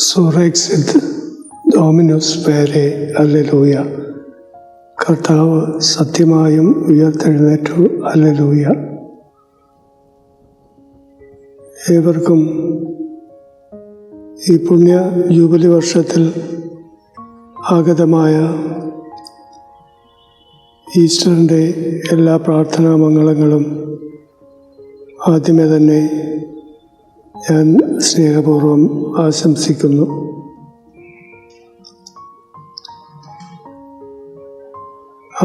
സൂറെക്സിത് ഡോമിനുസ് പേരെ ഹല്ലേലൂയ. കർത്താവ് സത്യമായും ഉയർത്തെഴുന്നേറ്റു. ഹല്ലേലൂയ. ഏവർക്കും ഈ പുണ്യ ജൂബിലി വർഷത്തിൽ ആഗതമായ ഈസ്റ്ററിൻ്റെ എല്ലാ പ്രാർത്ഥനാ മംഗളങ്ങളും ആദ്യമേ തന്നെ ഞാൻ സ്നേഹപൂർവ്വം ആശംസിക്കുന്നു.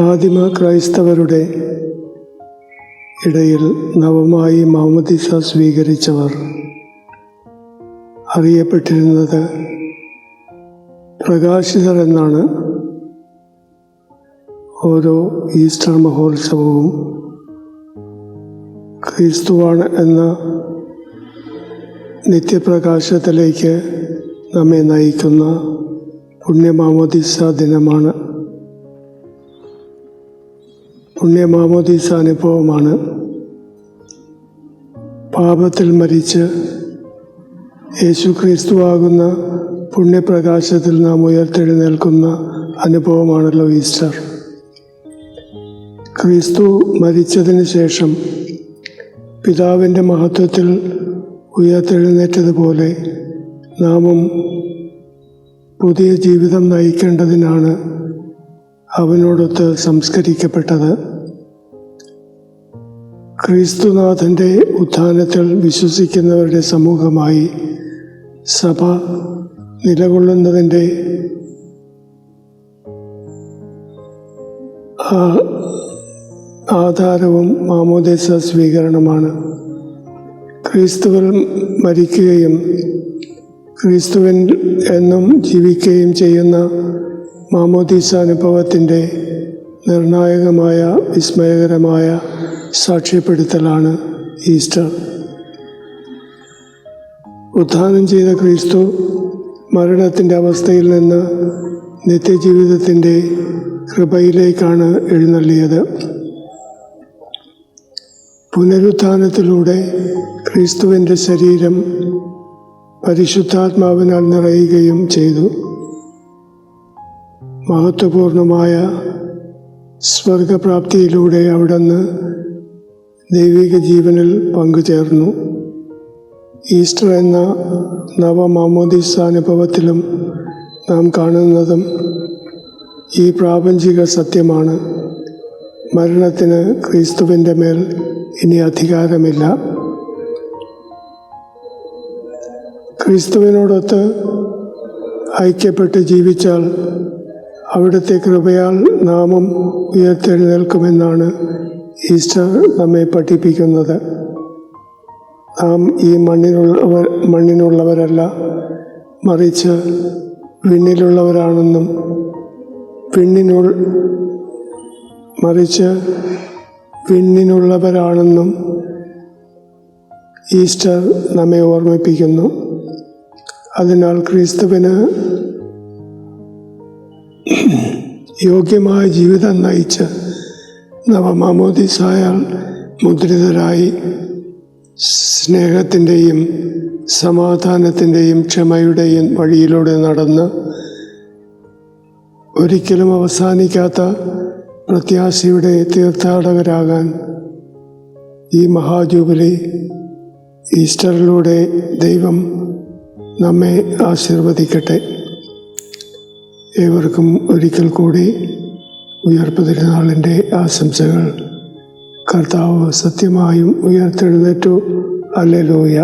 ആദിമ ക്രൈസ്തവരുടെ ഇടയിൽ നവമായി മാമോദീസ സ്വീകരിച്ചവർ അറിയപ്പെട്ടിരുന്നത് പ്രകാശിതർ എന്നാണ്. ഓരോ ഈസ്റ്റർ മഹോത്സവവും ക്രിസ്തുവാണ് എന്ന നിത്യപ്രകാശത്തിലേക്ക് നമ്മെ നയിക്കുന്ന പുണ്യമാമോദീസ ദിനമാണ്. പുണ്യമാമോദീസ അനുഭവമാണ്. പാപത്തിൽ മരിച്ച് യേശു ക്രിസ്തുവാകുന്ന പുണ്യപ്രകാശത്തിൽ നാം ഉയർത്തെഴുന്നേൽക്കുന്ന അനുഭവമാണല്ലോ ഈസ്റ്റർ. ക്രിസ്തു മരിച്ചതിന് ശേഷം പിതാവിൻ്റെ മഹത്വത്തിൽ ഉയർത്തെഴുന്നേറ്റതുപോലെ നാമും പുതിയ ജീവിതം നയിക്കേണ്ടതിനാണ് അവനോടൊത്ത് സംസ്കരിക്കപ്പെട്ടത്. ക്രിസ്തുനാഥൻ്റെ ഉത്ഥാനത്തിൽ വിശ്വസിക്കുന്നവരുടെ സമൂഹമായി സഭ നിലകൊള്ളുന്നതിൻ്റെ ആധാരവും മാമോദീസ സ്വീകരണമാണ്. ക്രിസ്തുവിൽ മരിക്കുകയും ക്രിസ്തുവിൻ എന്നും ജീവിക്കുകയും ചെയ്യുന്ന മാമോദീസ അനുഭവത്തിൻ്റെ നിർണായകമായ വിസ്മയകരമായ സാക്ഷ്യപ്പെടുത്തലാണ് ഈസ്റ്റർ. ഉത്ഥാനം ചെയ്ത ക്രിസ്തു മരണത്തിൻ്റെ അവസ്ഥയിൽ നിന്ന് നിത്യജീവിതത്തിൻ്റെ കൃപയിലേക്കാണ് എഴുന്നള്ളിയത്. പുനരുത്ഥാനത്തിലൂടെ ക്രിസ്തുവിൻ്റെ ശരീരം പരിശുദ്ധാത്മാവിനാൽ നിറയുകയും ചെയ്തു. മഹത്വപൂർണമായ സ്വർഗപ്രാപ്തിയിലൂടെ അവിടുന്ന് ദൈവിക ജീവനിൽ പങ്കുചേർന്നു. ഈസ്റ്റർ എന്ന നവമാമോദീസ അനുഭവത്തിലും നാം കാണുന്നതും ഈ പ്രാപഞ്ചിക സത്യമാണ്. മരണത്തിന് ക്രിസ്തുവിൻ്റെ മേൽ ഇനി അധികാരമില്ല. ക്രിസ്തുവിനോടൊത്ത് ഐക്യപ്പെട്ട് ജീവിച്ചാൽ അവിടുത്തെ കൃപയാൽ നാമും ഉയർത്തെഴുന്നേൽക്കുമെന്നാണ് ഈസ്റ്റർ നമ്മെ പഠിപ്പിക്കുന്നത്. നാം ഈ മണ്ണിനുള്ളവരല്ല, മറിച്ച് വിണ്ണിലുള്ളവരാണെന്നും വിണ്ണിനുള്ളവരാണെന്നും ഈസ്റ്റർ നമ്മെ ഓർമ്മിപ്പിക്കുന്നു. അതിനാൽ ക്രിസ്തുവിന് യോഗ്യമായ ജീവിതം നയിച്ച് നവമാമോദീസായാൽ മുദ്രിതരായി സ്നേഹത്തിൻ്റെയും സമാധാനത്തിൻ്റെയും ക്ഷമയുടെയും വഴിയിലൂടെ നടന്ന് ഒരിക്കലും അവസാനിക്കാത്ത പ്രത്യാശയുടെ തീർത്ഥാടകരാകാൻ ഈ മഹാജൂബിലി ഈസ്റ്ററിലൂടെ ദൈവം നമ്മെ ആശീർവദിക്കട്ടെ. ഏവർക്കും ഒരിക്കൽ കൂടി ഉയർപ്പ് തിരുനാളിൻ്റെ ആശംസകൾ. കർത്താവ് സത്യമായും ഉയർത്തെഴുന്നേറ്റു. ഹല്ലേലൂയ.